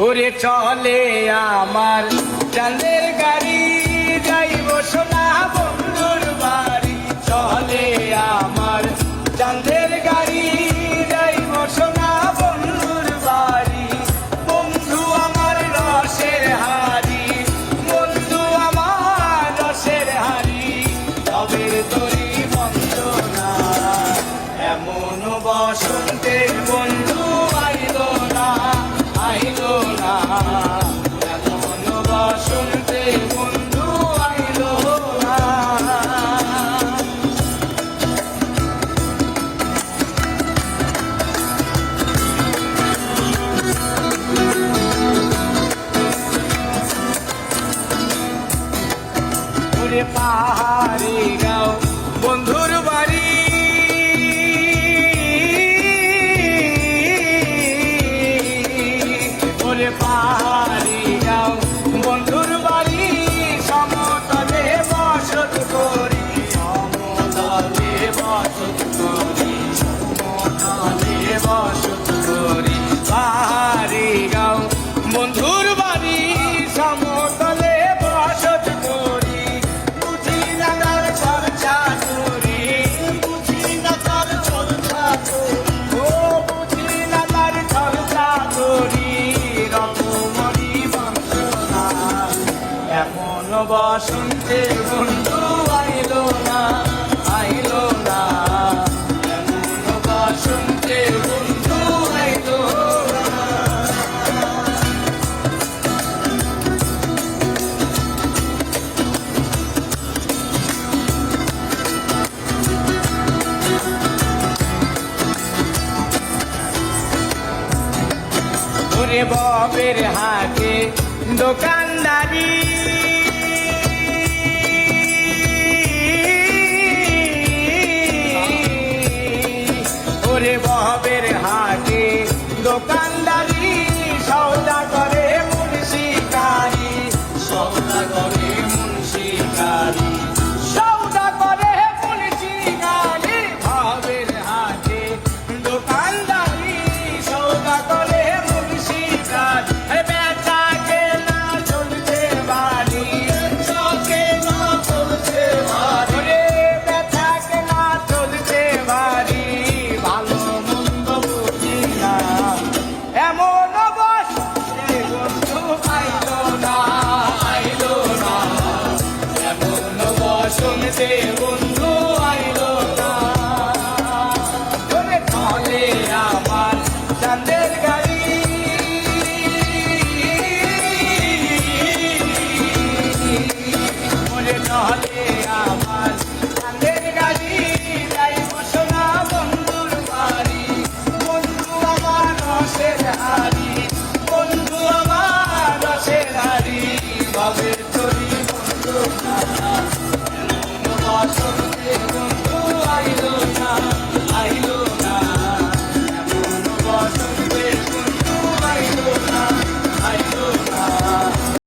ওরে চলে আমার চাঁদের গাড়ি, যাইব সোনা বন্ধুর বাড়ি। চলে আমার চাঁদের গাড়ি, যাইব সোনা বন্ধুর বাড়ি। বন্ধু আমার রসের হাড়ি, বন্ধু আমার রসের হাড়ি। তবের তরি বন্দনা, এমন বসন্তের বন্ধু আইলো না, আইলো না। এমন বসন্তের বন্ধু আইলো না। ওরে পাহাড়ি গাঁও বন্ধুর বাড়ি, ওরে পাহাড়ি গাঁও বন্ধুর বাড়ি। সমতলে বসত করি, সমতলে বসত করি, সমতলে বসত করি। পাহাড়ি গাঁও বন্ধুর বাড়ি, সমতলে বসত করি। বুঝি না তার চর্চা করি, বুঝি না তার চর্চা করি, ও বুঝি না তার চর্চা করি। রকমরি বন্দনা, এমন বসন্তে বন্ধু আইলো না, আইলো না। এমন বসন্তে বন্ধু আইলো না। ওরে ববের হাতে দোকানদারি, ওরে ববের হাতে দোকানদারি। সৌদা করে মুন্সিকারি, সৌদা করে মুন্সিকারি, সৌদা করে মুন্সিকারি। ববের হাতে দোকানদারি, সৌদা করে মুন্সিকারি। বেচা কেনা চলছে বাড়ি, চলছে না চলছে বাড়ি, রে বেচা কেনা চলছে বাড়ি। ভালো মন্দ বুঝি না, এমন বসন্তে বন্ধু আইলো না, আইলো না। এমন বসন্তে বন্ধু আইলো না। ওরে চলে আমার চাঁদের গাড়ি, ওরে চলে আমার চাঁদের গাড়ি। যাইব সোনা বন্ধুর বাড়ি, বন্ধু আমার রসের হাড়ি, বন্ধু আমার রসের হাড়ি। ভবের তরি বন্ধু না, এমন বসন্তে বন্ধু আইলো না।